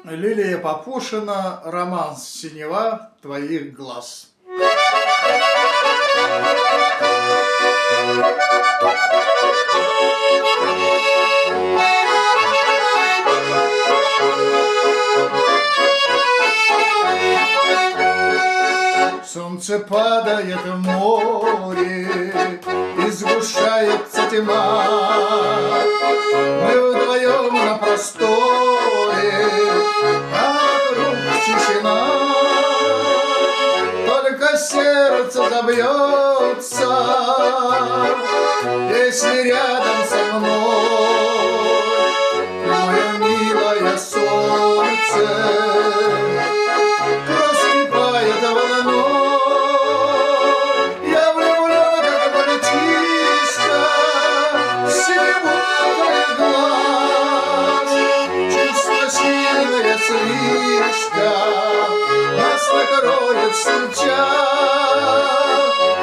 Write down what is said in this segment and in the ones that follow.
Лилия Папушина, роман «Синева твоих глаз». Солнце падает в море, и сгущается тьма. Мы вдвоем на просторе, а вокруг тишина. Только сердце забьется, если рядом со мной мое милое солнце рассыпает волной. Я влюблен, как мальчишка, в синеватый глаз. Чувство сильное слишком, нас накроет сейчас.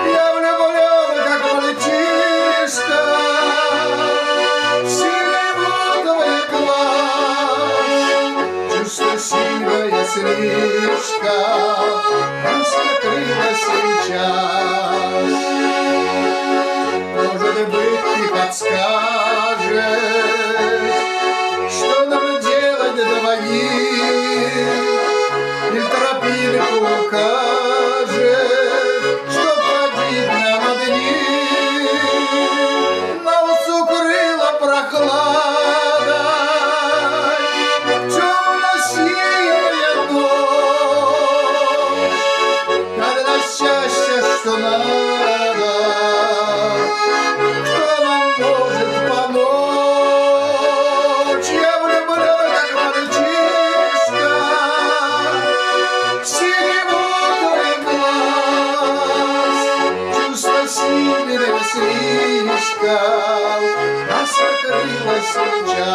Я влюблен, как мальчишка, в синеватый глаз. Чувство сильное слишком, нас накрыло сейчас. Может быть, ты подскажешь, что нам делать двоим, и тропинку укажешь, что ходить нам одним. Нас укрыла прохлада, темно-синяя ночь, когда счастье, что надо, кто нам может помочь? Я влюблен, как мальчишка, в синеватый глаз. Чувство сильное слишком, нас накрыло сейчас.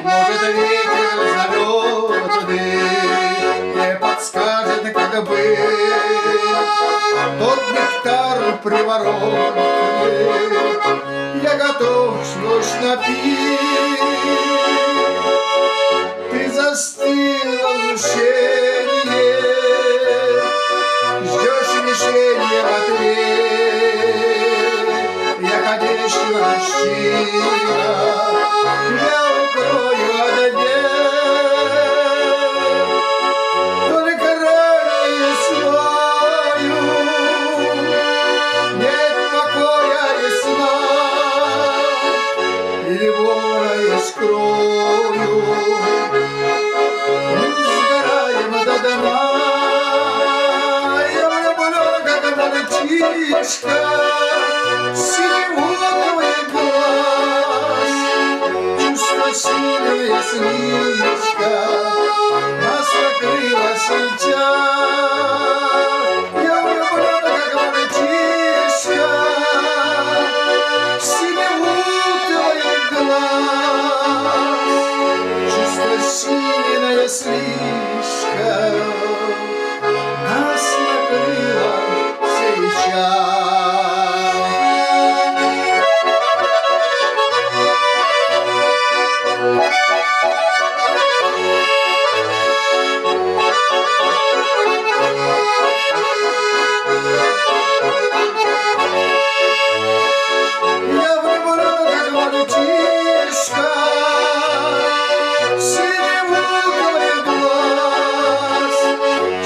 Может, ветер зовет дым, не подскажет, как быть. Тот нектар приворотный я готов слушь напить. Ты застыла в жжении, ждешь мишени в ответ. Я, конечно, мужчина, я укрою от бед. Только ранее весною нет покоя и сна, и вора я скрою, мы сгораем до дна. Я влюблен, как мальчишка, в синеватый глаз. Чувство сильное слишком, нас накрыло сейчас. Я влюблен, как мальчишка, в синеватый глаз. Чувство сильное слишком, нас накрыло сейчас. Я влюблен, как мальчишка, в синеватый глаз.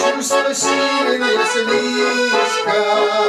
Чувство сильное слишком,